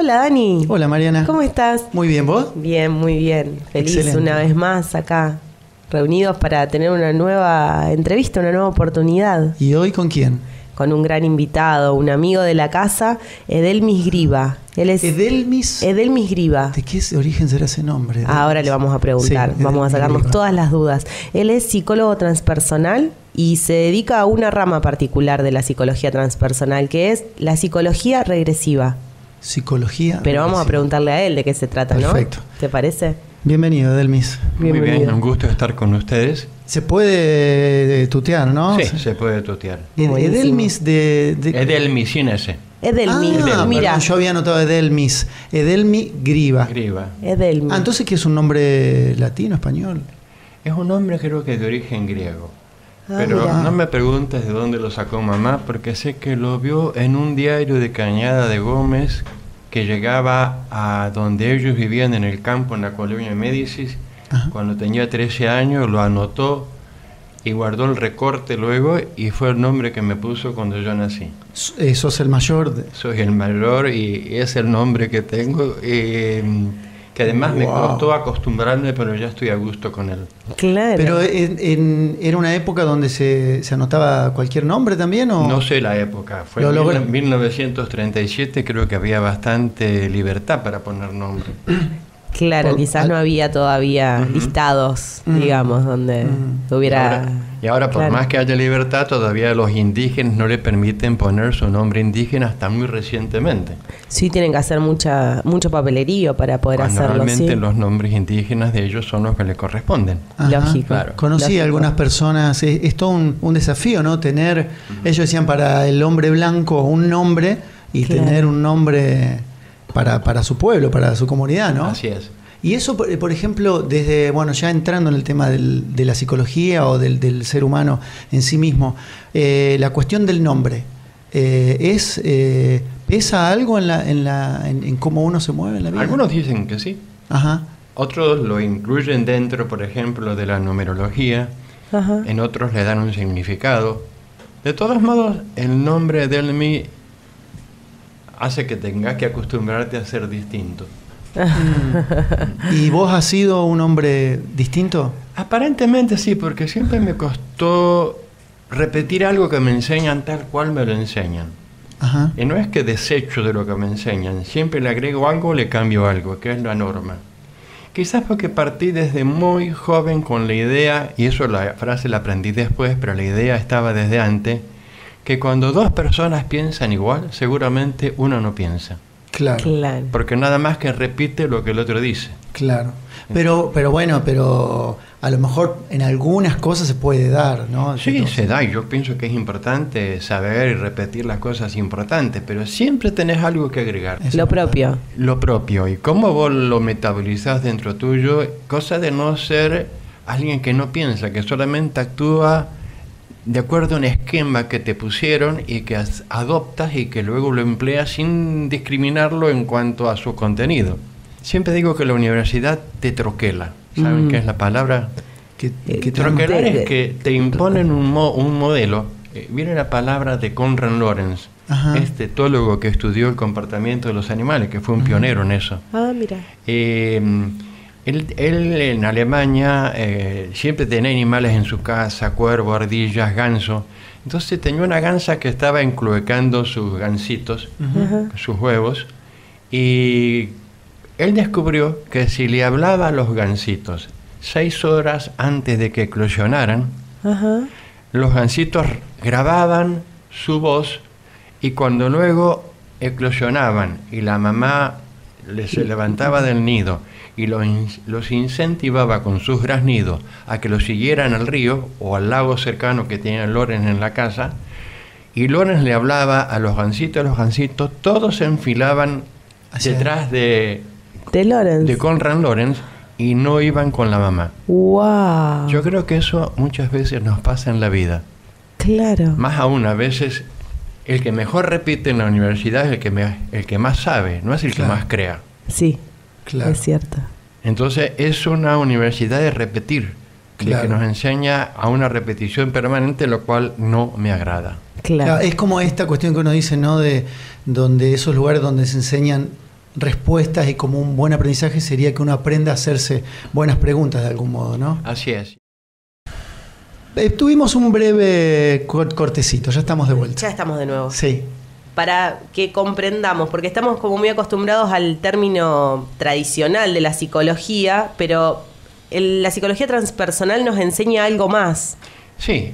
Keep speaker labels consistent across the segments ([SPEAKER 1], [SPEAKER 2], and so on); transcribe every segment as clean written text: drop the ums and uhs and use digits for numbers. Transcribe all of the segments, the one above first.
[SPEAKER 1] Hola Dani.
[SPEAKER 2] Hola Mariana.
[SPEAKER 1] ¿Cómo estás?
[SPEAKER 2] Muy bien, ¿vos?
[SPEAKER 1] Bien, muy bien. Feliz
[SPEAKER 2] Excelente.
[SPEAKER 1] una vez más acá, reunidos para tener una nueva entrevista, una nueva oportunidad.
[SPEAKER 2] ¿Y hoy con quién?
[SPEAKER 1] Con un gran invitado, un amigo de la casa, Edelmis Griba. Él es
[SPEAKER 2] ¿Edelmis?
[SPEAKER 1] Edelmis Griba.
[SPEAKER 2] ¿De qué origen será ese nombre?
[SPEAKER 1] Ahora le vamos a preguntar,
[SPEAKER 2] Sí,
[SPEAKER 1] vamos a sacarnos
[SPEAKER 2] Griba.
[SPEAKER 1] todas las dudas. Él es psicólogo transpersonal y se dedica a una rama particular de la psicología transpersonal, que es la psicología regresiva.
[SPEAKER 2] Psicología.
[SPEAKER 1] Pero vamos a
[SPEAKER 2] regresiva.
[SPEAKER 1] preguntarle a él de qué se trata, ¿no?
[SPEAKER 2] Perfecto.
[SPEAKER 1] ¿Te parece?
[SPEAKER 2] Bienvenido, Edelmis.
[SPEAKER 3] Muy bien,
[SPEAKER 1] Bienvenido.
[SPEAKER 3] un gusto estar con ustedes.
[SPEAKER 2] Se puede tutear, ¿no?
[SPEAKER 3] Sí, se puede tutear.
[SPEAKER 1] Buenísimo.
[SPEAKER 2] Edelmis de...
[SPEAKER 3] Edelmis sin S.
[SPEAKER 1] Edelmis, mira.
[SPEAKER 2] Perdón, yo había anotado Edelmis. Edelmi Griba.
[SPEAKER 3] Griba.
[SPEAKER 1] Edelmis.
[SPEAKER 2] Entonces, ¿qué es un nombre latino, español?
[SPEAKER 3] Es un nombre creo que de origen griego.
[SPEAKER 1] Ah,
[SPEAKER 3] Pero
[SPEAKER 1] mira.
[SPEAKER 3] no me preguntes de dónde lo sacó mamá, porque sé que lo vio en un diario de Cañada de Gómez que llegaba a donde ellos vivían en el campo, en la colonia Médicis.
[SPEAKER 2] Ajá.
[SPEAKER 3] Cuando tenía 13 años lo anotó y guardó el recorte luego y fue el nombre que me puso cuando yo nací.
[SPEAKER 2] Sos el mayor.
[SPEAKER 3] Soy el mayor y es el nombre que tengo, que además me
[SPEAKER 2] Wow.
[SPEAKER 3] costó acostumbrarme, pero ya estoy a gusto con él.
[SPEAKER 1] Claro.
[SPEAKER 2] Pero ¿era una época donde se anotaba cualquier nombre también? ¿o?
[SPEAKER 3] No sé la época, fue
[SPEAKER 2] Lo
[SPEAKER 3] en
[SPEAKER 2] logró.
[SPEAKER 3] 1937, creo que había bastante libertad para poner nombre.
[SPEAKER 1] Claro, quizás no había todavía listados, digamos, donde hubiera...
[SPEAKER 3] Y ahora, por
[SPEAKER 1] Claro.
[SPEAKER 3] más que haya libertad, todavía los indígenas no le permiten poner su nombre indígena hasta muy recientemente.
[SPEAKER 1] Sí, tienen que hacer mucho papelerío para poder
[SPEAKER 3] Cuando
[SPEAKER 1] hacerlo,
[SPEAKER 3] realmente
[SPEAKER 1] sí.
[SPEAKER 3] los nombres indígenas de ellos son los que le corresponden.
[SPEAKER 2] Ajá.
[SPEAKER 1] Lógico.
[SPEAKER 3] Claro.
[SPEAKER 2] Conocí
[SPEAKER 1] Lógico.
[SPEAKER 2] a algunas personas, es todo un desafío, ¿no? Tener, ellos decían para el hombre blanco un nombre y
[SPEAKER 1] Claro.
[SPEAKER 2] tener un nombre para su pueblo, para su comunidad, ¿no?
[SPEAKER 3] Así es.
[SPEAKER 2] Y eso, por ejemplo, desde, bueno, ya entrando en el tema de la psicología o del ser humano en sí mismo, la cuestión del nombre, ¿pesa algo en cómo uno se mueve en la vida?
[SPEAKER 3] Algunos dicen que sí.
[SPEAKER 2] Ajá.
[SPEAKER 3] Otros lo incluyen dentro, por ejemplo, de la numerología.
[SPEAKER 1] Ajá.
[SPEAKER 3] En otros le dan un significado. De todos modos, el nombre Edelmi hace que tengas que acostumbrarte a ser distinto.
[SPEAKER 2] ¿Y vos has sido un hombre distinto?
[SPEAKER 3] Aparentemente sí, porque siempre me costó repetir algo que me enseñan tal cual me lo enseñan.
[SPEAKER 2] Ajá.
[SPEAKER 3] Y no es que desecho de lo que me enseñan, siempre le agrego algo, le cambio algo, que es la norma. Quizás porque partí desde muy joven con la idea, y eso la frase la aprendí después, pero la idea estaba desde antes, que cuando dos personas piensan igual, seguramente uno no piensa.
[SPEAKER 2] Claro.
[SPEAKER 1] Claro.
[SPEAKER 3] Porque nada más que repite lo que el otro dice.
[SPEAKER 2] Claro. Pero bueno, pero a lo mejor en algunas cosas se puede dar, ¿no?
[SPEAKER 3] Sí, se da, y yo pienso que es importante saber y repetir las cosas importantes, pero siempre tenés algo que agregar.
[SPEAKER 2] Eso
[SPEAKER 1] Lo
[SPEAKER 2] es verdad.
[SPEAKER 1] propio.
[SPEAKER 3] Lo propio, y cómo vos lo metabolizás dentro tuyo, cosa de no ser alguien que no piensa, que solamente actúa de acuerdo a un esquema que te pusieron y que adoptas y que luego lo empleas sin discriminarlo en cuanto a su contenido. Siempre digo que la universidad te troquela. ¿Saben qué es la palabra?
[SPEAKER 2] Que
[SPEAKER 3] Troquelar
[SPEAKER 1] de-
[SPEAKER 3] es que te imponen un modelo. Viene la palabra de Konrad Lorenz,
[SPEAKER 2] Ajá.
[SPEAKER 3] este etólogo que estudió el comportamiento de los animales, que fue un pionero en eso.
[SPEAKER 1] Ah, mira.
[SPEAKER 3] Él en Alemania siempre tenía animales en su casa, cuervo, ardillas, ganso. Entonces tenía una gansa que estaba encloacando sus gansitos, sus huevos, y él descubrió que si le hablaba a los gansitos 6 horas antes de que eclosionaran,
[SPEAKER 1] Ajá.
[SPEAKER 3] los gansitos grababan su voz y cuando luego eclosionaban y la mamá se levantaba del nido y los incentivaba con sus graznidos a que los siguieran al río o al lago cercano que tenía Lorenz en la casa, y Lorenz le hablaba a los gansitos todos se enfilaban detrás de
[SPEAKER 1] De
[SPEAKER 3] Konrad Lorenz y no iban con la mamá.
[SPEAKER 1] Wow.
[SPEAKER 3] Yo creo que eso muchas veces nos pasa en la vida.
[SPEAKER 1] Claro.
[SPEAKER 3] Más aún, a veces, el que mejor repite en la universidad es el que más sabe, no es el
[SPEAKER 2] Claro.
[SPEAKER 3] que más crea.
[SPEAKER 1] Sí,
[SPEAKER 2] Claro.
[SPEAKER 1] es cierto.
[SPEAKER 3] Entonces, es una universidad de repetir,
[SPEAKER 2] Claro.
[SPEAKER 3] de que nos enseña a una repetición permanente, lo cual no me agrada.
[SPEAKER 1] Claro.
[SPEAKER 2] Claro, es como esta cuestión que uno dice, ¿no? De donde esos lugares donde se enseñan respuestas y como un buen aprendizaje sería que uno aprenda a hacerse buenas preguntas de algún modo, ¿no?
[SPEAKER 3] Así es.
[SPEAKER 2] Tuvimos un breve cortecito, ya estamos de vuelta.
[SPEAKER 1] Ya estamos de nuevo.
[SPEAKER 2] Sí.
[SPEAKER 1] Para que comprendamos, porque estamos como muy acostumbrados al término tradicional de la psicología, pero la psicología transpersonal nos enseña algo más.
[SPEAKER 3] Sí,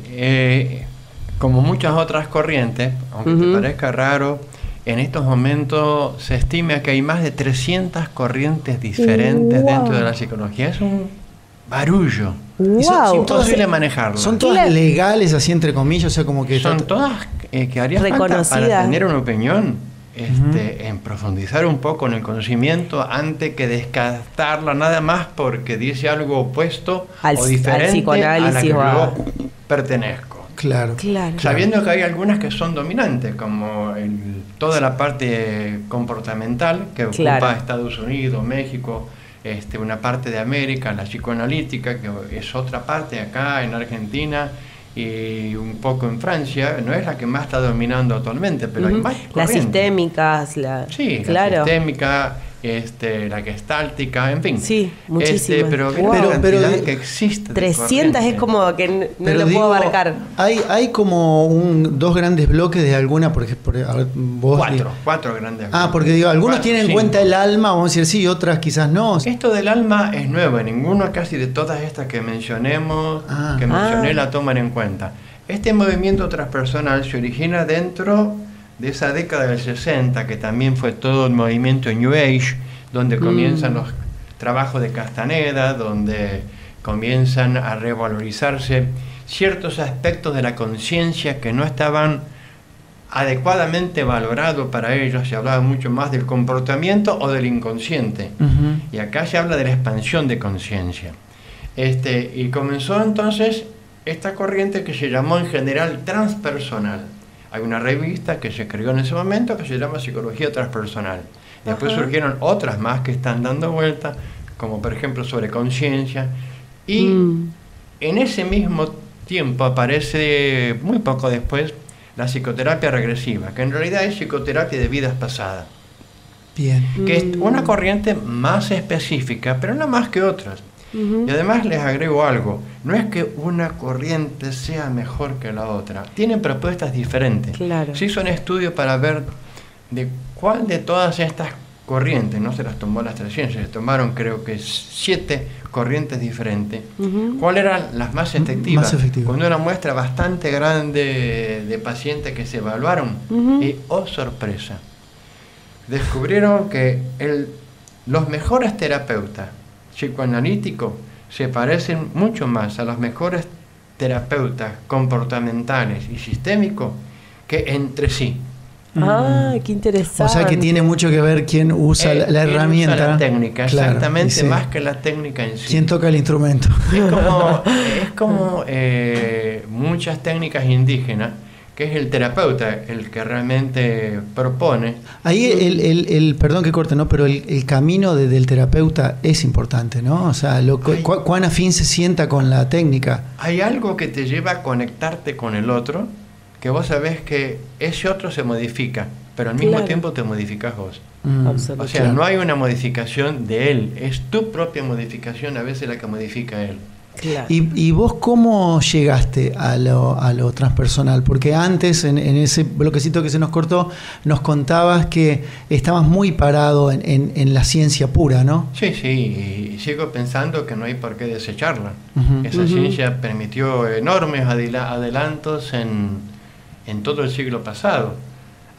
[SPEAKER 3] como muchas otras corrientes, aunque te parezca raro, en estos momentos se estima que hay más de 300 corrientes diferentes dentro de la psicología. Es un barullo.
[SPEAKER 1] Wow.
[SPEAKER 3] Es imposible manejarlo.
[SPEAKER 2] ¿Son todas legales, así entre comillas? O sea, como que
[SPEAKER 3] son todas que haría falta para tener una opinión, en profundizar un poco en el conocimiento antes que descartarla nada más porque dice algo opuesto o diferente a la que yo pertenezco.
[SPEAKER 2] Claro.
[SPEAKER 3] Sabiendo que hay algunas que son dominantes, como toda la parte comportamental que ocupa Estados Unidos, México, una parte de América, la psicoanalítica, que es otra parte acá en Argentina y un poco en Francia, no es la que más está dominando actualmente, pero hay más corrientes.
[SPEAKER 1] Las sistémicas,
[SPEAKER 3] la sistémica, la gestáltica, en fin.
[SPEAKER 1] Sí, muchísimas.
[SPEAKER 3] Pero la cantidad que existe.
[SPEAKER 1] 300 es como que no lo puedo abarcar.
[SPEAKER 2] Hay como dos grandes bloques de alguna, porque vos...
[SPEAKER 3] Cuatro grandes bloques.
[SPEAKER 2] Porque algunos tienen en cuenta el alma, vamos a decir sí, otras quizás no.
[SPEAKER 3] Esto del alma es nuevo, ninguno casi de todas estas que mencioné la toman en cuenta. Este movimiento transpersonal se origina dentro de esa década del 60, que también fue todo el movimiento New Age, donde comienzan los trabajos de Castaneda, donde comienzan a revalorizarse ciertos aspectos de la conciencia que no estaban adecuadamente valorados para ellos. Se hablaba mucho más del comportamiento o del inconsciente, y acá se habla de la expansión de conciencia. Y comenzó entonces esta corriente que se llamó en general transpersonal. Hay una revista que se creó en ese momento que se llama Psicología Transpersonal. Después surgieron otras más que están dando vuelta, como por ejemplo sobre conciencia. Y en ese mismo tiempo aparece, muy poco después, la psicoterapia regresiva, que en realidad es psicoterapia de vidas pasadas.
[SPEAKER 2] Bien.
[SPEAKER 3] Que es una corriente más específica, pero no más que otras. Y además les agrego algo, no es que una corriente sea mejor que la otra, tienen propuestas diferentes. Se hizo un estudio para ver de cuál de todas estas corrientes, no se las tomó las 300, se tomaron creo que 7 corrientes diferentes, cuáles eran las más efectivas. Con una muestra bastante grande de pacientes que se evaluaron, y oh sorpresa, descubrieron que los mejores terapeutas psicoanalíticos se parecen mucho más a los mejores terapeutas comportamentales y sistémicos que entre sí.
[SPEAKER 1] Qué interesante.
[SPEAKER 2] O sea que tiene mucho que ver quién usa la herramienta.
[SPEAKER 3] Usa la técnica, exactamente, más que la técnica en sí.
[SPEAKER 2] ¿Quién toca el instrumento?
[SPEAKER 3] Es como muchas técnicas indígenas, que es el terapeuta el que realmente propone.
[SPEAKER 2] Ahí perdón que corte, ¿no? Pero el camino del terapeuta es importante, ¿no? O sea, cuán afín se sienta con la técnica.
[SPEAKER 3] Hay algo que te lleva a conectarte con el otro, que vos sabés que ese otro se modifica, pero al mismo tiempo te modificas vos. O sea, no hay una modificación de él, es tu propia modificación a veces la que modifica a él.
[SPEAKER 2] ¿Y vos cómo llegaste a lo transpersonal? Porque antes, en ese bloquecito que se nos cortó, nos contabas que estabas muy parado en la ciencia pura, ¿no?
[SPEAKER 3] Sí, y sigo pensando que no hay por qué desecharla. Esa ciencia permitió enormes adelantos en todo el siglo pasado.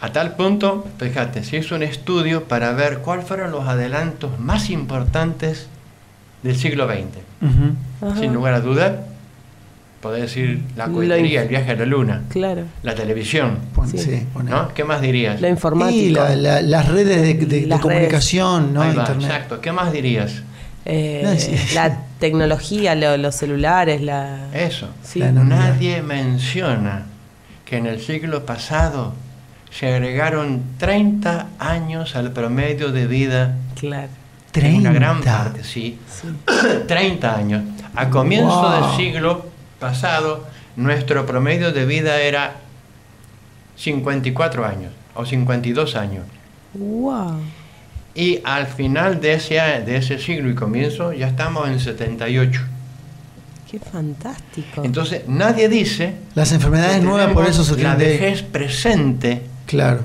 [SPEAKER 3] A tal punto, fíjate, se hizo un estudio para ver cuáles fueron los adelantos más importantes del siglo XX. Sin lugar a dudas, podés decir la cohetería, el viaje a la luna, la televisión, ¿no? ¿Qué más dirías?
[SPEAKER 1] La informática.
[SPEAKER 2] Y las redes de comunicación, ¿no?
[SPEAKER 3] Internet. Exacto. ¿Qué más dirías?
[SPEAKER 1] La tecnología, los celulares,
[SPEAKER 3] Eso. Nadie menciona que en el siglo pasado se agregaron 30 años al promedio de vida. En una gran parte, 30 años. A comienzo del siglo pasado, nuestro promedio de vida era 54 años o 52 años. Y al final de ese siglo y comienzo ya estamos en 78.
[SPEAKER 1] Qué fantástico.
[SPEAKER 3] Entonces nadie dice...
[SPEAKER 2] Las enfermedades
[SPEAKER 3] que
[SPEAKER 2] nuevas por eso se
[SPEAKER 3] la
[SPEAKER 2] tienen de...
[SPEAKER 3] vejez presente
[SPEAKER 2] Claro.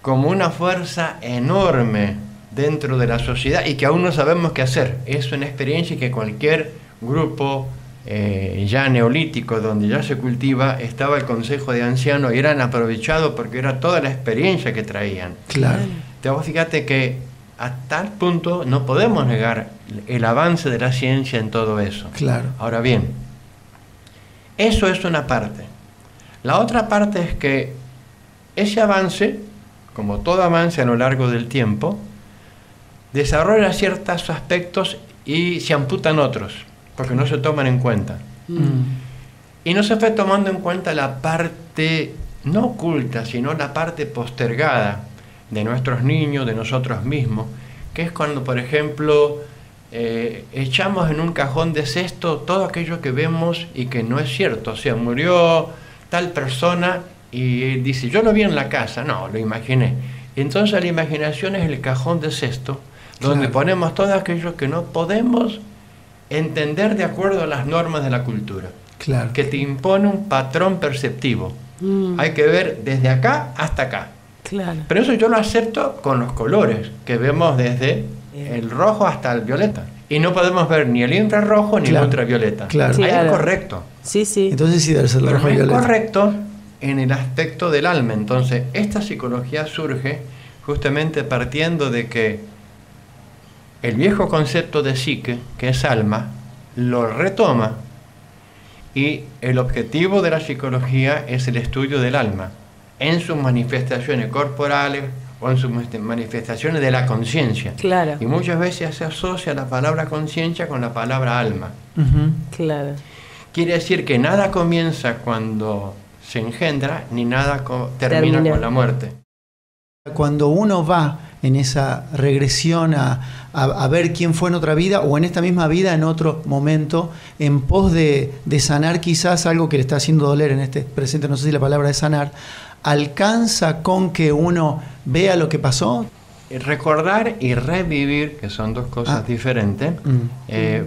[SPEAKER 3] como una fuerza enorme dentro de la sociedad y que aún no sabemos qué hacer. Es una experiencia que cualquier grupo ya neolítico, donde ya se cultiva, estaba el consejo de ancianos y eran aprovechados porque era toda la experiencia que traían.
[SPEAKER 2] Claro.
[SPEAKER 3] Vos fíjate que a tal punto no podemos negar el avance de la ciencia en todo eso.
[SPEAKER 2] Claro.
[SPEAKER 3] Ahora bien, eso es una parte. La otra parte es que ese avance, como todo avance a lo largo del tiempo, desarrolla ciertos aspectos y se amputan otros, porque no se toman en cuenta. Y no se fue tomando en cuenta la parte no oculta, sino la parte postergada de nuestros niños, de nosotros mismos, que es cuando, por ejemplo, echamos en un cajón de cesto todo aquello que vemos y que no es cierto. O sea, murió tal persona y dice, yo lo vi en la casa. No, lo imaginé. Entonces la imaginación es el cajón de cesto, donde ponemos todo aquello que no podemos entender de acuerdo a las normas de la cultura.
[SPEAKER 2] Claro.
[SPEAKER 3] Que te impone un patrón perceptivo. Hay que ver desde acá hasta acá.
[SPEAKER 1] Claro.
[SPEAKER 3] Pero eso yo lo acepto con los colores, que vemos desde el rojo hasta el violeta. Y no podemos ver ni el infrarrojo ni el ultravioleta.
[SPEAKER 2] Claro.
[SPEAKER 3] Ahí
[SPEAKER 1] Claro.
[SPEAKER 3] es correcto.
[SPEAKER 1] Sí, sí.
[SPEAKER 2] Entonces sí debe ser el
[SPEAKER 3] Pero
[SPEAKER 2] rojo
[SPEAKER 3] no
[SPEAKER 2] y
[SPEAKER 3] es
[SPEAKER 2] violeta.
[SPEAKER 3] correcto en el aspecto del alma. Entonces, esta psicología surge justamente partiendo de que el viejo concepto de psique, que es alma, lo retoma, y el objetivo de la psicología es el estudio del alma, en sus manifestaciones corporales o en sus manifestaciones de la conciencia.
[SPEAKER 1] Claro.
[SPEAKER 3] Y muchas veces se asocia la palabra conciencia con la palabra alma.
[SPEAKER 1] Claro.
[SPEAKER 3] Quiere decir que nada comienza cuando se engendra, ni nada termina con la muerte.
[SPEAKER 2] Cuando uno va en esa regresión a ver quién fue en otra vida o en esta misma vida en otro momento, en pos de sanar quizás algo que le está haciendo doler en este presente, no sé si la palabra es sanar, ¿alcanza con que uno vea lo que pasó?
[SPEAKER 3] Recordar y revivir, que son dos cosas diferentes,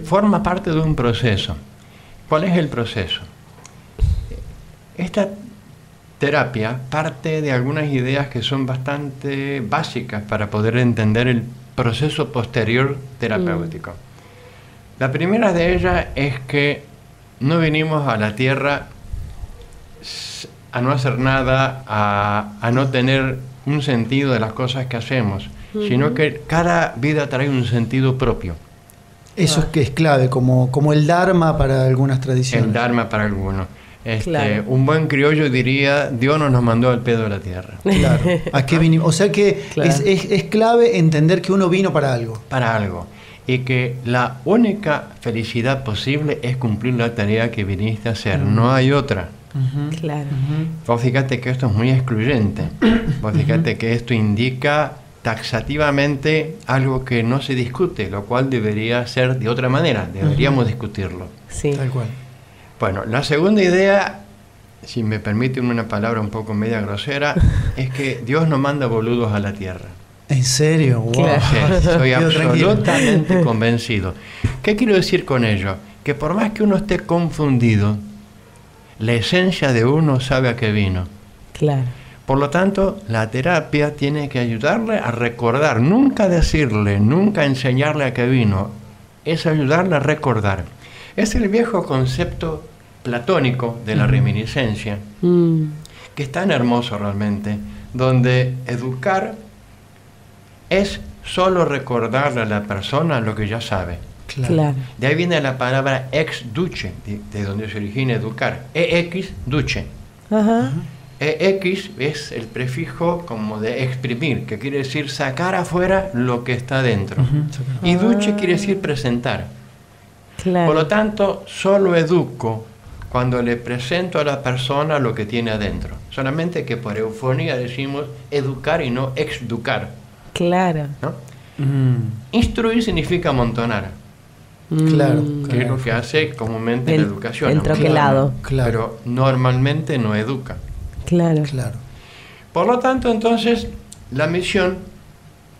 [SPEAKER 3] forma parte de un proceso. ¿Cuál es el proceso? Esta terapia parte de algunas ideas que son bastante básicas para poder entender el proceso posterior terapéutico. La primera de ellas es que no vinimos a la Tierra a no hacer nada, a no tener un sentido de las cosas que hacemos, sino que cada vida trae un sentido propio.
[SPEAKER 2] Eso es que es clave, como el Dharma para algunas tradiciones.
[SPEAKER 3] El Dharma para algunos.
[SPEAKER 1] Claro.
[SPEAKER 3] Un buen criollo diría, Dios no nos mandó al pedo de la tierra.
[SPEAKER 2] Claro. ¿A qué vinimos? O sea que
[SPEAKER 1] Claro.
[SPEAKER 2] es clave entender que uno vino para algo.
[SPEAKER 3] Para algo. Y que la única felicidad posible es cumplir la tarea que viniste a hacer. No hay otra.
[SPEAKER 1] Claro.
[SPEAKER 3] Vos fíjate que esto es muy excluyente. Vos fíjate que esto indica taxativamente algo que no se discute, lo cual debería ser de otra manera. Deberíamos discutirlo.
[SPEAKER 1] Sí.
[SPEAKER 2] Tal cual.
[SPEAKER 3] Bueno, la segunda idea, si me permiten una palabra un poco media grosera, es que Dios no manda boludos a la tierra.
[SPEAKER 2] ¿En serio? Wow.
[SPEAKER 1] Claro.
[SPEAKER 3] Sí, soy
[SPEAKER 2] Quedo tranquilo.
[SPEAKER 3] absolutamente convencido. ¿Qué quiero decir con ello? Que por más que uno esté confundido, la esencia de uno sabe a qué vino.
[SPEAKER 1] Claro.
[SPEAKER 3] Por lo tanto, la terapia tiene que ayudarle a recordar, nunca decirle, nunca enseñarle a qué vino, es ayudarle a recordar. Es el viejo concepto platónico de la reminiscencia, que es tan hermoso realmente, donde educar es solo recordarle a la persona lo que ya sabe.
[SPEAKER 1] Claro.
[SPEAKER 3] De ahí viene la palabra ex duce, de donde se origina educar. Ex duce.
[SPEAKER 1] Ajá.
[SPEAKER 3] Ex es el prefijo como de exprimir, que quiere decir sacar afuera lo que está dentro. Y duce quiere decir presentar.
[SPEAKER 1] Claro.
[SPEAKER 3] Por lo tanto, solo educo cuando le presento a la persona lo que tiene adentro. Solamente que por eufonía decimos educar y no exducar,
[SPEAKER 1] Claro.
[SPEAKER 3] ¿no? Instruir significa amontonar,
[SPEAKER 2] Claro.
[SPEAKER 3] que es lo que hace comúnmente
[SPEAKER 1] El-
[SPEAKER 3] la educación.
[SPEAKER 1] el troquelado.
[SPEAKER 2] Claro.
[SPEAKER 3] Pero normalmente no educa.
[SPEAKER 1] Claro.
[SPEAKER 2] Claro.
[SPEAKER 3] Por lo tanto, entonces, la misión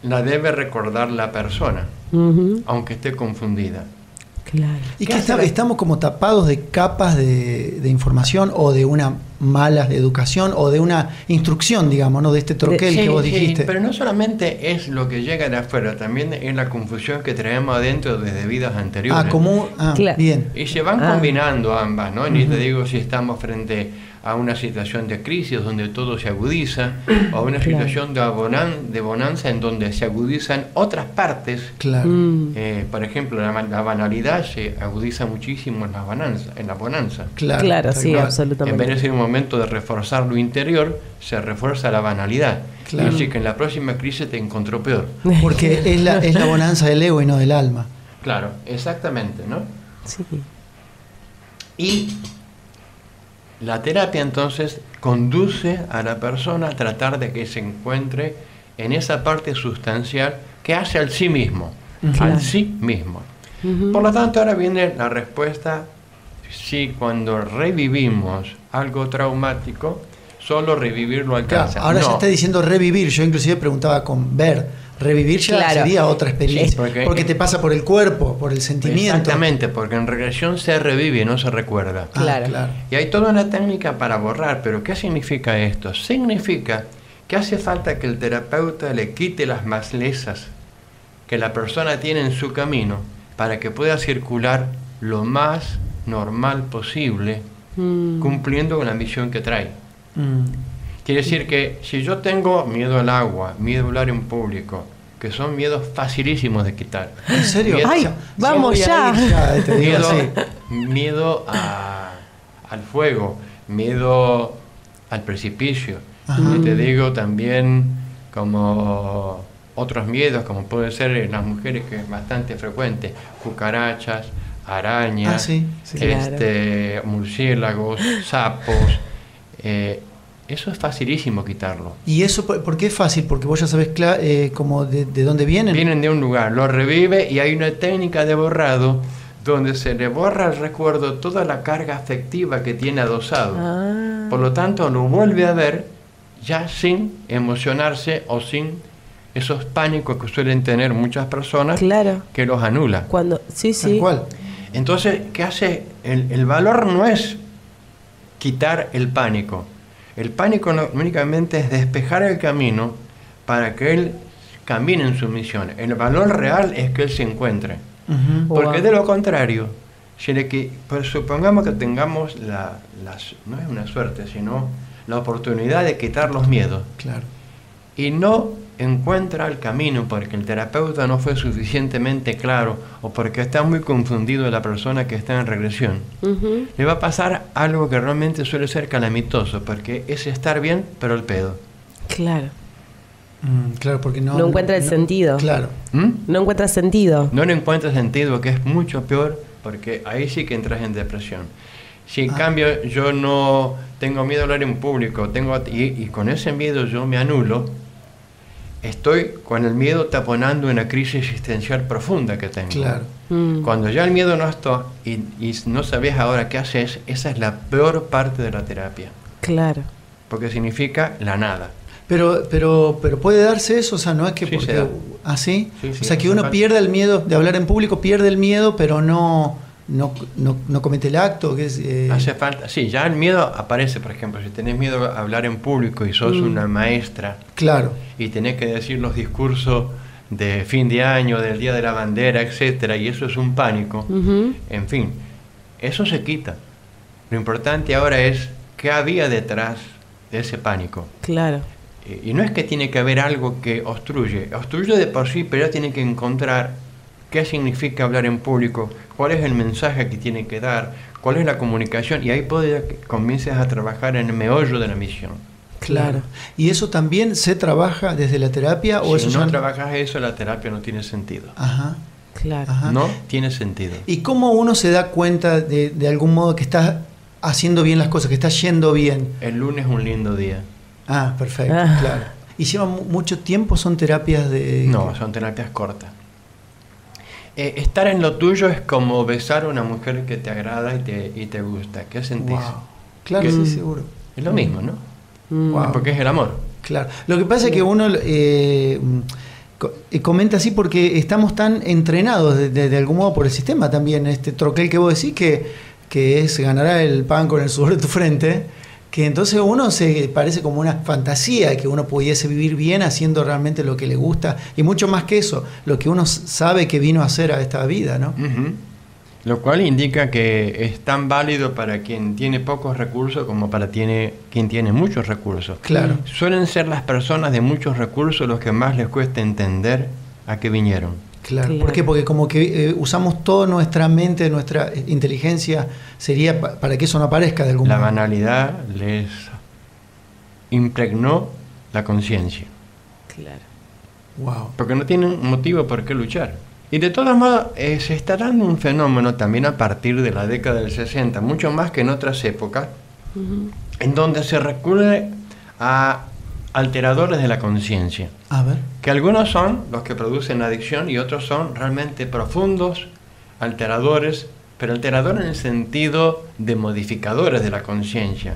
[SPEAKER 3] la debe recordar la persona,
[SPEAKER 1] Ujú.
[SPEAKER 3] aunque esté confundida.
[SPEAKER 1] Claro.
[SPEAKER 2] Y
[SPEAKER 3] ¿Qué
[SPEAKER 2] que
[SPEAKER 3] hace la-
[SPEAKER 2] estamos como tapados de capas de información o de una mala educación o de una instrucción, digamos, ¿no? De este troquel
[SPEAKER 3] Sí,
[SPEAKER 2] que vos
[SPEAKER 3] sí,
[SPEAKER 2] dijiste.
[SPEAKER 3] pero no solamente es lo que llega de afuera, también es la confusión que traemos adentro desde vidas anteriores.
[SPEAKER 1] Claro.
[SPEAKER 2] Bien.
[SPEAKER 3] Y se van
[SPEAKER 1] Ah.
[SPEAKER 3] combinando ambas, ¿no? Ni te digo si estamos frente a una situación de crisis donde todo se agudiza, o a una
[SPEAKER 1] Claro.
[SPEAKER 3] situación de bonanza en donde se agudizan otras partes.
[SPEAKER 2] Claro.
[SPEAKER 3] Por ejemplo, la banalidad se agudiza muchísimo en la bonanza.
[SPEAKER 2] Claro,
[SPEAKER 1] Claro,
[SPEAKER 2] tal
[SPEAKER 1] sí,
[SPEAKER 2] cual.
[SPEAKER 1] absolutamente.
[SPEAKER 3] En vez de ser un momento de reforzar lo interior, se refuerza la banalidad.
[SPEAKER 2] Claro.
[SPEAKER 3] Es decir, que en la próxima crisis te encontró peor.
[SPEAKER 2] Porque es la bonanza del ego y no del alma.
[SPEAKER 3] Claro, exactamente, ¿no?
[SPEAKER 1] Sí.
[SPEAKER 3] Y la terapia entonces conduce a la persona a tratar de que se encuentre en esa parte sustancial que hace al sí mismo,
[SPEAKER 1] Claro.
[SPEAKER 3] al sí mismo.
[SPEAKER 1] Ujú.
[SPEAKER 3] Por lo tanto, ahora viene la respuesta: si cuando revivimos algo traumático, solo revivirlo
[SPEAKER 2] Claro,
[SPEAKER 3] alcanza.
[SPEAKER 2] ahora
[SPEAKER 3] No.
[SPEAKER 2] ya está diciendo revivir. Yo inclusive preguntaba con ver. Revivir ya
[SPEAKER 1] Claro.
[SPEAKER 2] sería otra experiencia.
[SPEAKER 3] Sí, porque-
[SPEAKER 2] porque te pasa por el cuerpo, por el sentimiento.
[SPEAKER 3] Exactamente, porque en regresión se revive, no se recuerda.
[SPEAKER 2] Ah,
[SPEAKER 1] Claro.
[SPEAKER 2] claro.
[SPEAKER 3] Y hay toda una técnica para borrar, pero ¿qué significa esto? Significa que hace falta que el terapeuta le quite las malezas que la persona tiene en su camino para que pueda circular lo más normal posible, cumpliendo con la misión que trae.
[SPEAKER 2] Mm.
[SPEAKER 3] Quiere decir que si yo tengo miedo al agua, miedo a hablar en público, que son miedos facilísimos de quitar.
[SPEAKER 2] ¿En serio?
[SPEAKER 3] Miedo-
[SPEAKER 1] Ay,
[SPEAKER 2] Ya-
[SPEAKER 1] vamos
[SPEAKER 2] voy a
[SPEAKER 1] ya.
[SPEAKER 2] ir te digo
[SPEAKER 3] Miedo,
[SPEAKER 2] así.
[SPEAKER 3] miedo al fuego, miedo al precipicio.
[SPEAKER 2] Ajá.
[SPEAKER 3] Y te digo también como otros miedos, como puede ser en las mujeres, que es bastante frecuente: cucarachas, arañas,
[SPEAKER 2] Ah, sí, sí.
[SPEAKER 3] murciélagos, sapos. Eso es facilísimo quitarlo.
[SPEAKER 2] ¿Y eso por qué es fácil? Porque vos ya sabés como de dónde vienen.
[SPEAKER 3] Vienen de un lugar, lo revive, y hay una técnica de borrado donde se le borra al recuerdo toda la carga afectiva que tiene adosado.
[SPEAKER 1] Ah.
[SPEAKER 3] Por lo tanto, lo vuelve a ver ya sin emocionarse o sin esos pánicos que suelen tener muchas personas,
[SPEAKER 1] Claro.
[SPEAKER 3] que los anula.
[SPEAKER 1] Cuando, sí,
[SPEAKER 2] Tal
[SPEAKER 1] sí.
[SPEAKER 2] cual.
[SPEAKER 3] Entonces, ¿qué hace? El valor no es quitar el pánico. El pánico únicamente es despejar el camino para que él camine en su misión. El valor real es que él se encuentre.
[SPEAKER 2] Ujú.
[SPEAKER 3] Porque
[SPEAKER 1] Wow.
[SPEAKER 3] de lo contrario, pues supongamos que tengamos no es una suerte, sino la oportunidad de quitar los miedos,
[SPEAKER 2] Claro.
[SPEAKER 3] y no encuentra el camino porque el terapeuta no fue suficientemente claro, o porque está muy confundido la persona que está en regresión,
[SPEAKER 1] Ujú.
[SPEAKER 3] le va a pasar algo que realmente suele ser calamitoso, porque es estar bien, pero el pedo.
[SPEAKER 1] Claro.
[SPEAKER 2] Claro, porque no
[SPEAKER 1] No encuentra el sentido.
[SPEAKER 2] Claro.
[SPEAKER 3] ¿Mm?
[SPEAKER 1] No encuentra sentido.
[SPEAKER 3] No le encuentra sentido, que es mucho peor, porque ahí sí que entras en depresión. Si en cambio yo no tengo miedo a hablar en público, y con ese miedo yo me anulo, estoy con el miedo taponando una crisis existencial profunda que tengo.
[SPEAKER 2] Claro.
[SPEAKER 1] Mm.
[SPEAKER 3] Cuando ya el miedo no está y no sabes ahora qué haces, esa es la peor parte de la terapia,
[SPEAKER 1] Claro.
[SPEAKER 3] porque significa la nada.
[SPEAKER 2] Pero puede darse eso, o sea, no es que
[SPEAKER 3] Sí,
[SPEAKER 2] porque
[SPEAKER 3] se da.
[SPEAKER 2] así,
[SPEAKER 3] Sí, sí,
[SPEAKER 2] o sea, que
[SPEAKER 3] hace
[SPEAKER 2] uno
[SPEAKER 3] falta.
[SPEAKER 2] pierde el miedo de hablar en público, pierde el miedo, pero no comete el acto, que es
[SPEAKER 3] Hace falta, sí, ya el miedo aparece. Por ejemplo, si tenés miedo a hablar en público y sos una maestra
[SPEAKER 2] claro.
[SPEAKER 3] y tenés que decir los discursos de fin de año, del Día de la Bandera, etcétera, y eso es un pánico.
[SPEAKER 1] Ujú.
[SPEAKER 3] En fin, eso se quita. Lo importante ahora es qué había detrás de ese pánico.
[SPEAKER 1] Claro.
[SPEAKER 3] Y no es que tiene que haber algo que obstruye de por sí, pero ya tiene que encontrar qué significa hablar en público, cuál es el mensaje que tiene que dar, cuál es la comunicación, y ahí puede que comiences a trabajar en el meollo de la misión.
[SPEAKER 1] Claro.
[SPEAKER 2] ¿Y eso también se trabaja desde la terapia o
[SPEAKER 3] Si
[SPEAKER 2] eso
[SPEAKER 3] no
[SPEAKER 2] ya-
[SPEAKER 3] trabajas eso, la terapia no tiene sentido.
[SPEAKER 2] Ajá.
[SPEAKER 1] Claro.
[SPEAKER 2] Ajá.
[SPEAKER 3] No tiene sentido.
[SPEAKER 2] ¿Y cómo uno se da cuenta de algún modo que está haciendo bien las cosas, que está yendo bien?
[SPEAKER 3] El lunes es un lindo día.
[SPEAKER 2] Ah, perfecto,
[SPEAKER 1] Ah.
[SPEAKER 2] claro. ¿Y lleva mucho tiempo? ¿Son terapias de...?
[SPEAKER 3] No, son terapias cortas. Estar en lo tuyo es como besar a una mujer que te agrada y te gusta. ¿Qué sentís?
[SPEAKER 2] Wow. Claro,
[SPEAKER 3] ¿Qué?
[SPEAKER 2] sí, seguro.
[SPEAKER 3] Es lo mismo, ¿no?
[SPEAKER 1] Mm.
[SPEAKER 2] Wow.
[SPEAKER 3] Porque es el amor.
[SPEAKER 2] Claro. Lo que pasa es que uno Comenta así porque estamos tan entrenados de algún modo por el sistema también, este troquel que vos decís que es ganará el pan con el sudor de tu frente, que entonces uno se parece como una fantasía de que uno pudiese vivir bien haciendo realmente lo que le gusta, y mucho más que eso, lo que uno sabe que vino a hacer a esta vida, ¿no?
[SPEAKER 3] Uh-huh. Lo cual indica que es tan válido para quien tiene pocos recursos como para quien tiene muchos recursos.
[SPEAKER 2] Claro.
[SPEAKER 3] Suelen ser las personas de muchos recursos los que más les cuesta entender a qué vinieron.
[SPEAKER 2] Claro. ¿Por qué? Porque como que usamos toda nuestra mente, nuestra inteligencia, sería para que eso no aparezca de algún modo.
[SPEAKER 3] La banalidad les impregnó la conciencia.
[SPEAKER 1] Claro.
[SPEAKER 2] Wow.
[SPEAKER 3] Porque no tienen motivo por qué luchar. Y de todos modos, se está dando un fenómeno también a partir de la década del 60, mucho más que en otras épocas, en donde se recurre a alteradores de la conciencia.
[SPEAKER 2] A ver.
[SPEAKER 3] Que algunos son los que producen adicción y otros son realmente profundos alteradores, pero alteradores en el sentido de modificadores de la conciencia,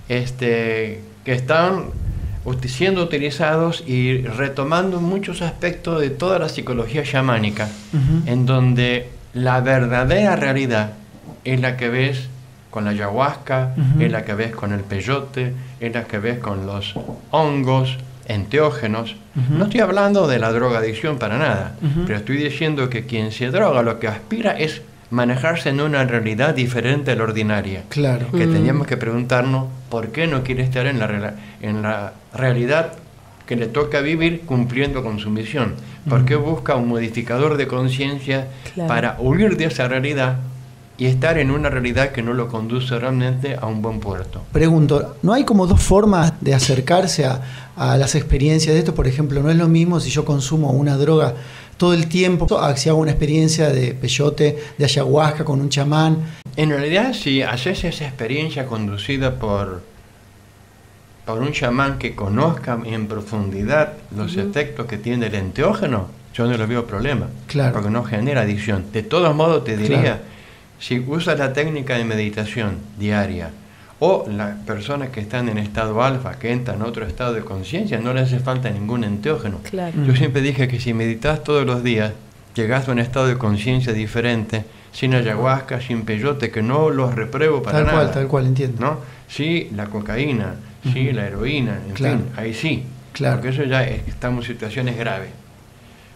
[SPEAKER 3] que están siendo utilizados y retomando muchos aspectos de toda la psicología chamánica, en donde la verdadera realidad es la que ves con la ayahuasca, es la que ves con el peyote, es la que ves con los hongos enteógenos. No estoy hablando de la drogadicción para nada, pero estoy diciendo que quien se droga lo que aspira es manejarse en una realidad diferente a la ordinaria.
[SPEAKER 2] Claro.
[SPEAKER 3] Que teníamos que preguntarnos por qué no quiere estar en la realidad que le toca vivir cumpliendo con su misión. ¿Por qué busca un modificador de conciencia para huir de esa realidad y estar en una realidad que no lo conduce realmente a un buen puerto?
[SPEAKER 2] Pregunto, ¿no hay como dos formas de acercarse a las experiencias de esto? Por ejemplo, no es lo mismo si yo consumo una droga todo el tiempo, si hago una experiencia de peyote, de ayahuasca con un chamán.
[SPEAKER 3] En realidad, si haces esa experiencia conducida por un chamán que conozca en profundidad los efectos que tiene el enteógeno, yo no le veo problema, porque no genera adicción. De todos modos, te diría, si usas la técnica de meditación diaria, o las personas que están en estado alfa, que entran en otro estado de conciencia, no les hace falta ningún enteógeno. Yo siempre dije que si meditas todos los días, llegas a un estado de conciencia diferente, sin ayahuasca, sin peyote, que no los repruebo para nada.
[SPEAKER 2] Tal cual, entiendo.
[SPEAKER 3] ¿No? Sí, la cocaína, sí, la heroína, en fin, ahí sí. Porque eso ya estamos en situaciones graves.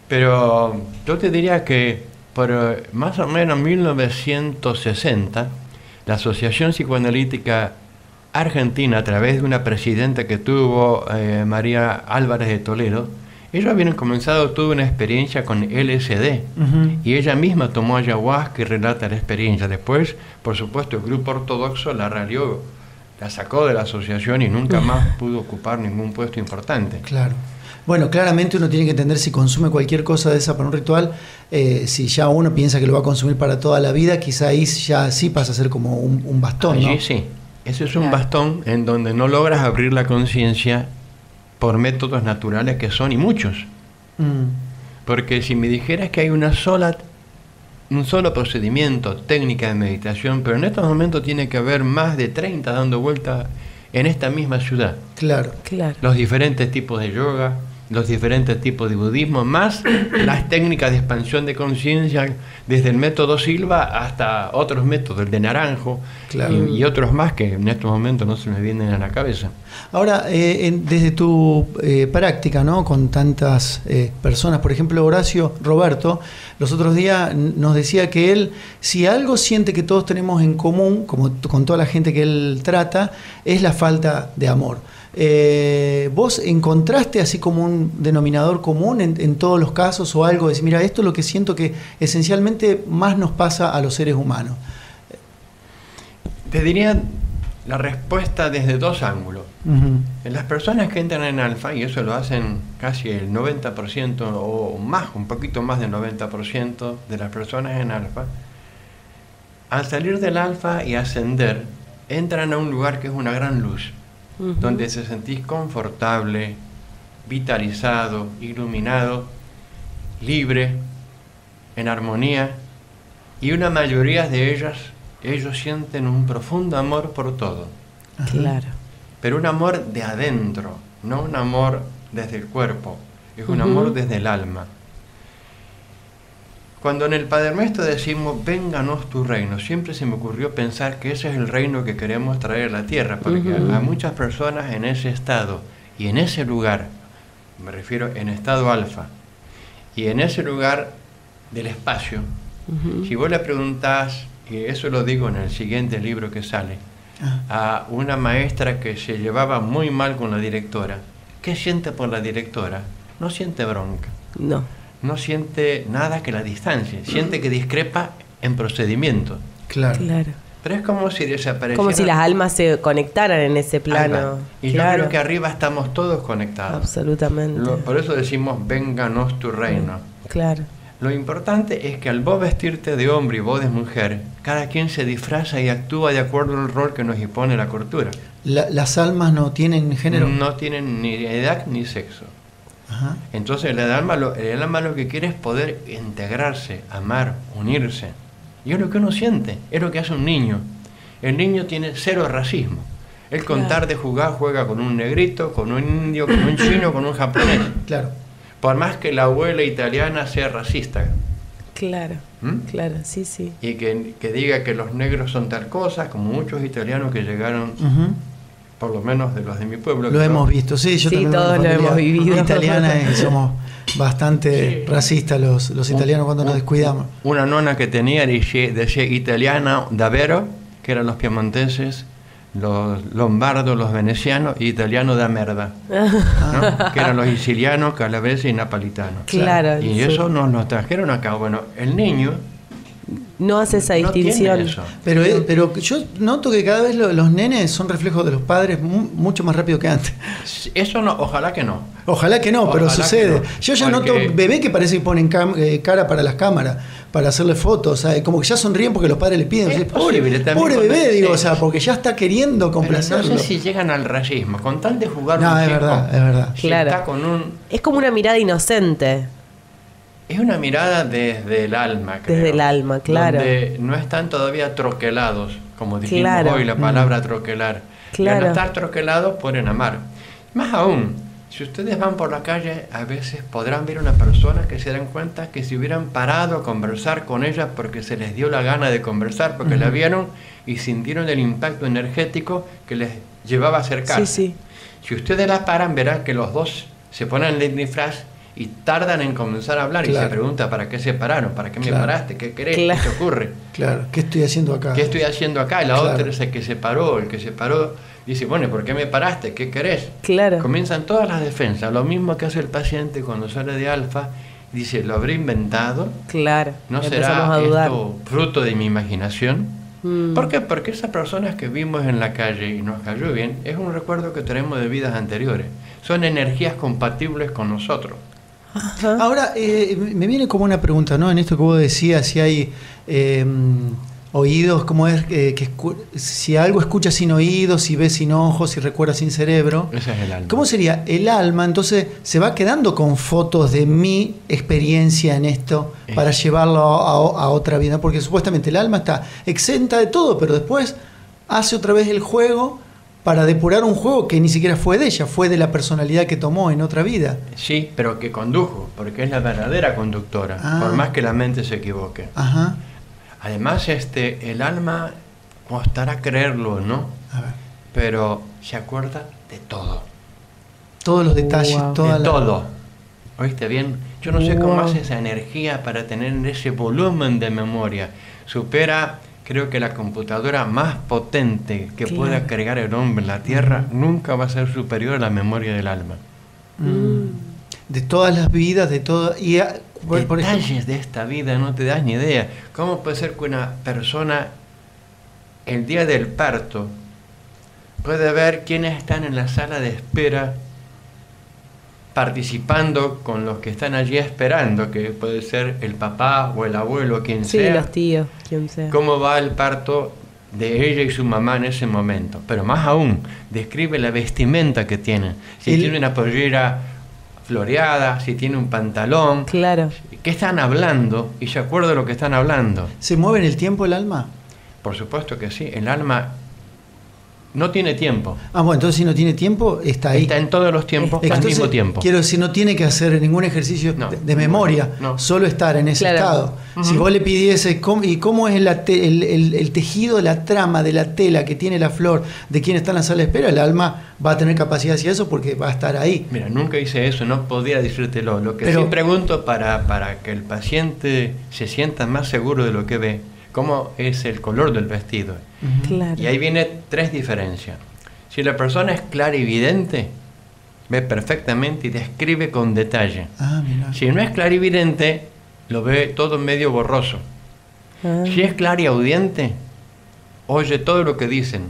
[SPEAKER 3] Pero yo te diría que por más o menos 1960, la Asociación Psicoanalítica Argentina, a través de una presidenta que tuvo, María Álvarez de Toledo, ellos habían comenzado toda una experiencia con LSD, y ella misma tomó ayahuasca y relata la experiencia. Después, por supuesto, el grupo ortodoxo la sacó de la asociación y nunca más pudo ocupar ningún puesto importante.
[SPEAKER 2] Claro. Bueno, claramente uno tiene que entender si consume cualquier cosa de esa para un ritual, si ya uno piensa que lo va a consumir para toda la vida, quizá ahí ya sí pasa a ser como un bastón, ¿no?
[SPEAKER 3] Sí, ese es un bastón en donde no logras abrir la conciencia por métodos naturales que son y muchos. Porque si me dijeras que hay un solo procedimiento, técnica de meditación, pero en estos momentos tiene que haber más de 30 dando vueltas en esta misma ciudad.
[SPEAKER 2] Claro.
[SPEAKER 3] Los diferentes tipos de yoga, los diferentes tipos de budismo, más las técnicas de expansión de conciencia, desde el método Silva hasta otros métodos, el de Naranjo, y otros más que en estos momentos no se me vienen a la cabeza.
[SPEAKER 2] Ahora, desde tu práctica, ¿no?, con tantas personas, por ejemplo, Horacio Roberto, los otros días nos decía que él, si algo siente que todos tenemos en común, como con toda la gente que él trata, es la falta de amor. ¿Vos encontraste así como un denominador común en todos los casos, o algo de decir, mira, esto es lo que siento que esencialmente más nos pasa a los seres humanos?
[SPEAKER 3] Te diría la respuesta desde dos ángulos. Las personas que entran en alfa, y eso lo hacen casi el 90% o más, un poquito más del 90% de las personas en alfa, al salir del alfa y ascender, entran a un lugar que es una gran luz, donde se sentís confortable, vitalizado, iluminado, libre, en armonía, y una mayoría de ellos sienten un profundo amor por todo.
[SPEAKER 1] Claro.
[SPEAKER 3] Pero un amor de adentro, no un amor desde el cuerpo. es un amor desde el alma. Cuando en el Padre Nuestro decimos, vénganos tu reino, siempre se me ocurrió pensar que ese es el reino que queremos traer a la tierra, porque a muchas personas en ese estado y en ese lugar, me refiero en estado alfa, y en ese lugar del espacio, si vos le preguntás, y eso lo digo en el siguiente libro que sale, a una maestra que se llevaba muy mal con la directora, ¿qué siente por la directora? No siente bronca. No siente nada que la distancie, siente que discrepa en procedimiento.
[SPEAKER 2] Claro.
[SPEAKER 3] Pero es como si desapareciera.
[SPEAKER 1] Como si las almas se conectaran en ese plano.
[SPEAKER 3] Y yo creo que arriba estamos todos conectados.
[SPEAKER 1] Absolutamente.
[SPEAKER 3] Por eso decimos, vénganos tu reino.
[SPEAKER 1] Claro.
[SPEAKER 3] Lo importante es que al vos vestirte de hombre y vos de mujer, cada quien se disfraza y actúa de acuerdo al rol que nos impone la cultura.
[SPEAKER 2] ¿Las almas no tienen género?
[SPEAKER 3] No tienen ni edad ni sexo.
[SPEAKER 2] Ajá.
[SPEAKER 3] Entonces el alma lo que quiere es poder integrarse, amar, unirse. Y es lo que uno siente, es lo que hace un niño. El niño tiene cero racismo. Él con tal de jugar, juega con un negrito, con un indio, con un chino, con un japonés.
[SPEAKER 2] Claro.
[SPEAKER 3] Por más que la abuela italiana sea racista.
[SPEAKER 1] Claro, claro, sí, sí.
[SPEAKER 3] Y que diga que los negros son tal cosa, como muchos italianos que llegaron... por lo menos de los de mi pueblo.
[SPEAKER 2] Lo hemos visto, sí, yo también.
[SPEAKER 1] Todos lo hemos vivido.
[SPEAKER 2] Italiana y somos bastante racistas los italianos cuando nos descuidamos.
[SPEAKER 3] Una nona que tenía decía italiano davvero, que eran los piemonteses, los lombardos, los venecianos, y italiano da merda, ¿no? Que eran los sicilianos, calabrese y napolitanos.
[SPEAKER 1] Claro.
[SPEAKER 3] Y eso nos trajeron acá. Bueno, el niño
[SPEAKER 1] no hace esa distinción.
[SPEAKER 2] Pero yo noto que cada vez los nenes son reflejos de los padres mucho más rápido que antes.
[SPEAKER 3] Eso no, ojalá que no.
[SPEAKER 2] Ojalá que no, pero sucede.
[SPEAKER 3] No.
[SPEAKER 2] Yo ya noto bebé que parece que ponen cara para las cámaras, para hacerle fotos, ¿sabes? Como que ya sonríen porque los padres le piden. Pobre bebé, digo, o sea, porque ya está queriendo complacerlo.
[SPEAKER 3] Pero no sé si llegan al racismo, con tal de jugar
[SPEAKER 2] no,
[SPEAKER 3] un
[SPEAKER 2] es
[SPEAKER 3] chico,
[SPEAKER 2] verdad.
[SPEAKER 1] Claro.
[SPEAKER 3] Está con
[SPEAKER 1] es como una mirada inocente.
[SPEAKER 3] Es una mirada desde el alma, creo.
[SPEAKER 1] Desde el alma, claro.
[SPEAKER 3] Donde no están todavía troquelados, como dijimos hoy, la palabra troquelar.
[SPEAKER 1] Claro.
[SPEAKER 3] Y al no estar troquelados pueden amar. Más aún, si ustedes van por la calle, a veces podrán ver una persona que se dan cuenta que si hubieran parado a conversar con ella porque se les dio la gana de conversar, porque la vieron y sintieron el impacto energético que les llevaba a acercarse.
[SPEAKER 1] Sí.
[SPEAKER 3] Si ustedes la paran, verán que los dos se ponen el disfraz y tardan en comenzar a hablar, y se pregunta ¿para qué se pararon? ¿Para qué me paraste? ¿Qué querés? ¿Qué te ocurre?
[SPEAKER 2] Claro, ¿qué estoy haciendo acá?
[SPEAKER 3] ¿Qué estoy haciendo acá? Y la otra es el que se paró, dice, bueno, ¿por qué me paraste? ¿Qué querés?
[SPEAKER 1] Claro.
[SPEAKER 3] Comienzan todas las defensas, lo mismo que hace el paciente cuando sale de alfa, dice, ¿lo habré inventado?
[SPEAKER 1] Claro.
[SPEAKER 3] ¿No será esto fruto de mi imaginación? ¿Por qué? Porque esas personas que vimos en la calle y nos cayó bien, es un recuerdo que tenemos de vidas anteriores. Son energías compatibles con nosotros.
[SPEAKER 2] Ajá. Ahora, me viene como una pregunta, ¿no? En esto que vos decías, si hay oídos, ¿cómo es? Si algo escucha sin oídos, si ve sin ojos, si recuerda sin cerebro.
[SPEAKER 3] Ese es el alma.
[SPEAKER 2] ¿Cómo sería? El alma, entonces, se va quedando con fotos de mi experiencia en esto para llevarlo a otra vida, porque supuestamente el alma está exenta de todo, pero después hace otra vez el juego para depurar un juego que ni siquiera fue de ella, fue de la personalidad que tomó en otra vida.
[SPEAKER 3] Sí, pero que condujo, porque es la verdadera conductora, por más que la mente se equivoque.
[SPEAKER 2] Ajá.
[SPEAKER 3] Además, el alma costará creerlo, ¿no? Pero se acuerda de todo.
[SPEAKER 2] Todos los detalles,
[SPEAKER 3] todo. ¿Oíste bien? Yo no sé cómo hace esa energía para tener ese volumen de memoria. Supera... Creo que la computadora más potente que pueda crear el hombre en la Tierra nunca va a ser superior a la memoria del alma.
[SPEAKER 2] De todas las vidas, de todo...
[SPEAKER 3] Detalles de esta vida no te das ni idea. ¿Cómo puede ser que una persona el día del parto puede ver quiénes están en la sala de espera participando con los que están allí esperando, que puede ser el papá o el abuelo, quien sea.
[SPEAKER 1] Sí, los tíos, quien sea.
[SPEAKER 3] Cómo va el parto de ella y su mamá en ese momento. Pero más aún, describe la vestimenta que tienen. Si tiene una pollera floreada, si tiene un pantalón.
[SPEAKER 1] Claro.
[SPEAKER 3] ¿Qué están hablando? Y se acuerda de lo que están hablando.
[SPEAKER 2] ¿Se mueve en el tiempo el alma?
[SPEAKER 3] Por supuesto que sí. El alma no tiene tiempo.
[SPEAKER 2] Bueno, entonces si no tiene tiempo, está ahí.
[SPEAKER 3] Está en todos los tiempos al
[SPEAKER 2] Entonces,
[SPEAKER 3] mismo tiempo.
[SPEAKER 2] Quiero decir, no tiene que hacer ningún ejercicio de memoria, solo estar en ese estado. Si vos le pidiese, ¿y cómo es el tejido, la trama de la tela que tiene la flor, de quién está en la sala de espera? El alma va a tener capacidad hacia eso porque va a estar ahí.
[SPEAKER 3] Mira, nunca hice eso, no podía decírtelo. Lo que sí pregunto para que el paciente se sienta más seguro de lo que ve, cómo es el color del vestido.
[SPEAKER 1] Claro.
[SPEAKER 3] Y ahí viene 3 diferencias. Si la persona es clarividente, ve perfectamente y describe con detalle.
[SPEAKER 2] Mira.
[SPEAKER 3] Si no es clarividente, lo ve todo medio borroso. Si es clariaudiente, oye todo lo que dicen.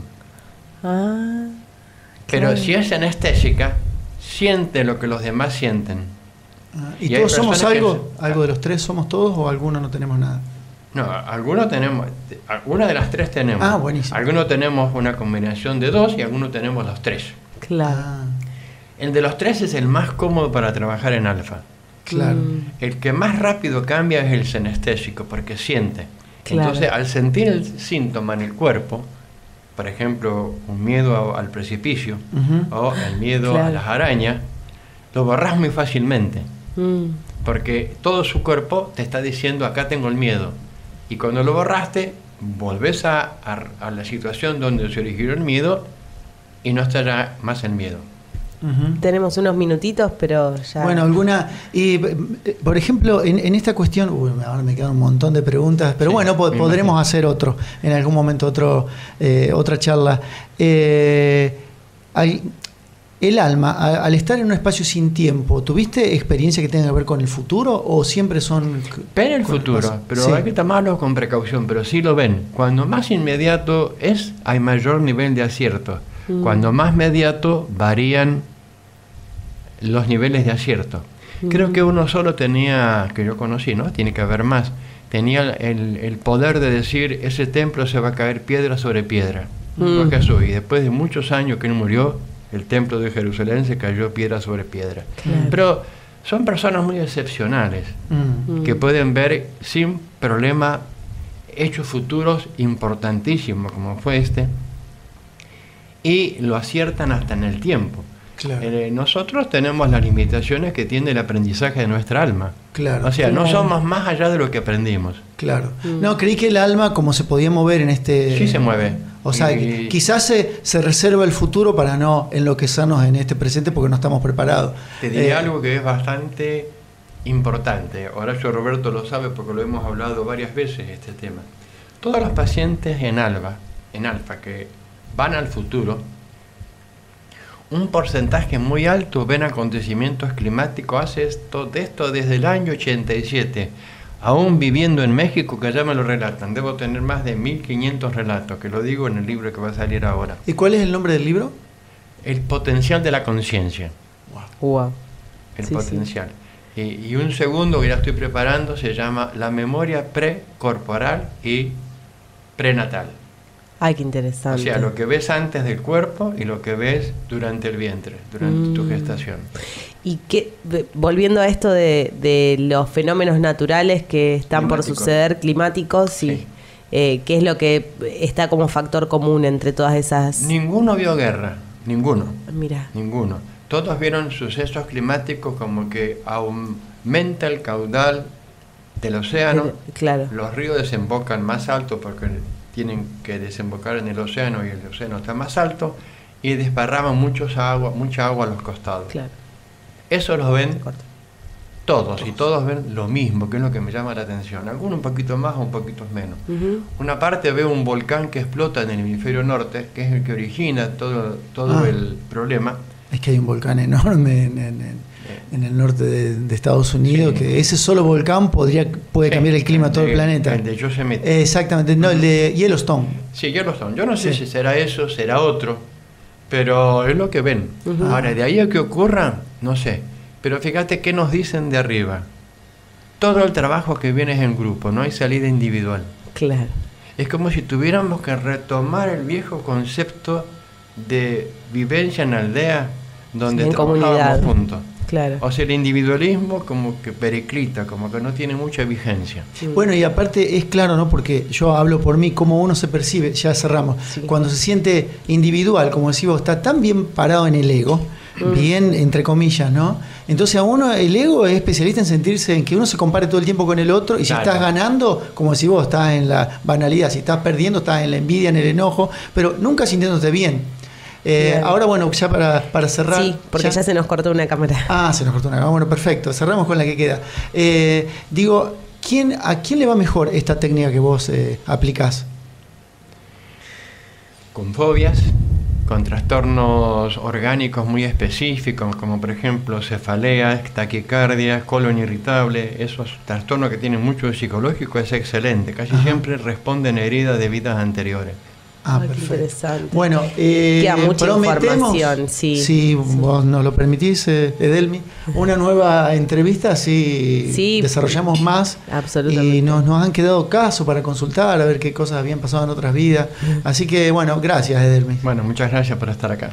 [SPEAKER 3] Pero si es anestésica, siente lo que los demás sienten.
[SPEAKER 2] ¿Y todos somos algo? ¿Algo de los 3 somos todos o algunos no tenemos nada?
[SPEAKER 3] No, algunos tenemos, alguna de las 3 tenemos.
[SPEAKER 2] Buenísimo.
[SPEAKER 3] Algunos tenemos una combinación de 2 y algunos tenemos los 3.
[SPEAKER 1] Claro.
[SPEAKER 3] El de los 3 es el más cómodo para trabajar en alfa.
[SPEAKER 2] Claro.
[SPEAKER 3] El que más rápido cambia es el senestésico, porque siente.
[SPEAKER 1] Claro.
[SPEAKER 3] Entonces, al sentir el síntoma en el cuerpo, por ejemplo, un miedo al precipicio o el miedo a las arañas, lo borras muy fácilmente. Porque todo su cuerpo te está diciendo, acá tengo el miedo. Y cuando lo borraste, volvés a la situación donde se originó el miedo y no estará más el miedo.
[SPEAKER 1] Tenemos unos minutitos, pero ya...
[SPEAKER 2] Bueno, alguna... Y, por ejemplo, en esta cuestión... ahora me quedan un montón de preguntas, pero bueno, podremos hacer otro, en algún momento otra charla. El alma, al estar en un espacio sin tiempo, ¿tuviste experiencia que tenga que ver con el futuro o siempre son...?
[SPEAKER 3] Ven el futuro, pero hay que tomarlo con precaución, pero sí lo ven. Cuando más inmediato es, hay mayor nivel de acierto. Cuando más inmediato, varían los niveles de acierto. Creo que uno solo tenía, que yo conocí, ¿no? Tiene que haber más. Tenía el poder de decir, ese templo se va a caer piedra sobre piedra. Fue Jesús, y después de muchos años que él murió, el templo de Jerusalén se cayó piedra sobre piedra. Claro. Pero son personas muy excepcionales que pueden ver sin problema hechos futuros importantísimos como fue este y lo aciertan hasta en el tiempo. Claro. Nosotros tenemos las limitaciones que tiene el aprendizaje de nuestra alma.
[SPEAKER 2] Claro.
[SPEAKER 3] O sea, no somos más allá de lo que aprendimos.
[SPEAKER 2] Claro. No, creí que el alma, como se podía mover en este...
[SPEAKER 3] Sí se mueve.
[SPEAKER 2] O sea, quizás se reserva el futuro para no enloquecernos en este presente porque no estamos preparados.
[SPEAKER 3] Te diré algo que es bastante importante. Horacio Roberto lo sabe porque lo hemos hablado varias veces este tema. Todos los pacientes en alfa que van al futuro, un porcentaje muy alto ven acontecimientos climáticos. Hace esto desde el año 87. Aún viviendo en México, que ya me lo relatan. Debo tener más de 1500 relatos, que lo digo en el libro que va a salir ahora.
[SPEAKER 2] ¿Y cuál es el nombre del libro?
[SPEAKER 3] El potencial de la conciencia.
[SPEAKER 1] Wow.
[SPEAKER 3] El potencial. Sí. Y un segundo que ya estoy preparando se llama La memoria precorporal y prenatal.
[SPEAKER 1] Ay, qué interesante.
[SPEAKER 3] O sea, lo que ves antes del cuerpo y lo que ves durante el vientre, durante tu gestación.
[SPEAKER 1] Y que, volviendo a esto de los fenómenos naturales que están por suceder, climáticos, sí. ¿Qué es lo que está como factor común entre todas esas?
[SPEAKER 3] Ninguno vio guerra, ninguno.
[SPEAKER 1] Mira.
[SPEAKER 3] Ninguno. Todos vieron sucesos climáticos como que aumenta el caudal del océano.
[SPEAKER 1] Claro.
[SPEAKER 3] Los ríos desembocan más alto porque tienen que desembocar en el océano y el océano está más alto y desparraman mucha agua a los costados.
[SPEAKER 1] Claro.
[SPEAKER 3] Eso lo ven todos y todos ven lo mismo, que es lo que me llama la atención. Algunos un poquito más o un poquito menos. Una parte ve un volcán que explota en el hemisferio norte, que es el que origina todo el problema.
[SPEAKER 2] Es que hay un volcán enorme en el norte de Estados Unidos, que ese solo volcán puede cambiar el clima de todo el planeta.
[SPEAKER 3] El de Yosemite.
[SPEAKER 2] Exactamente, no, el de Yellowstone.
[SPEAKER 3] Sí, Yellowstone. Yo no sé si será eso, será otro, pero es lo que ven. Ahora, de ahí a que ocurra, no sé. Pero fíjate qué nos dicen de arriba. Todo el trabajo que viene es en grupo, no hay salida individual.
[SPEAKER 1] Claro.
[SPEAKER 3] Es como si tuviéramos que retomar el viejo concepto de vivencia en aldea, donde trabajábamos juntos.
[SPEAKER 1] Claro.
[SPEAKER 3] O sea, el individualismo como que periclita, como que no tiene mucha vigencia.
[SPEAKER 2] Bueno, y aparte es claro, ¿no? Porque yo hablo por mí, cómo uno se percibe, ya cerramos.
[SPEAKER 1] Sí.
[SPEAKER 2] Cuando se siente individual, como decís vos, está tan bien parado en el ego, bien entre comillas, ¿no? Entonces a uno el ego es especialista en sentirse, en que uno se compare todo el tiempo con el otro, y si
[SPEAKER 3] Claro.
[SPEAKER 2] estás ganando, como si vos estás en la banalidad, si estás perdiendo, estás en la envidia, en el enojo, pero nunca sintiéndote bien.
[SPEAKER 1] Bien.
[SPEAKER 2] Ahora, bueno, ya para cerrar...
[SPEAKER 1] Sí, porque ya se nos cortó una cámara.
[SPEAKER 2] Ah, se nos cortó una cámara. Bueno, perfecto. Cerramos con la que queda. Digo, ¿a quién le va mejor esta técnica que vos aplicás?
[SPEAKER 3] Con fobias, con trastornos orgánicos muy específicos, como por ejemplo cefalea, taquicardia, colon irritable, esos trastornos que tienen mucho de psicológico, es excelente. Casi siempre responden a heridas de vidas anteriores.
[SPEAKER 2] Ah,
[SPEAKER 1] Ay, qué
[SPEAKER 2] perfecto.
[SPEAKER 1] interesante.
[SPEAKER 2] Bueno,
[SPEAKER 1] Queda mucha
[SPEAKER 2] prometemos,
[SPEAKER 1] información, sí.
[SPEAKER 2] si vos nos lo permitís, Edelmi, una nueva entrevista, así
[SPEAKER 1] Sí,
[SPEAKER 2] desarrollamos más.
[SPEAKER 1] absolutamente.
[SPEAKER 2] Y nos han quedado casos para consultar, a ver qué cosas habían pasado en otras vidas. Así que, bueno, gracias, Edelmi.
[SPEAKER 3] Bueno, muchas gracias por estar acá.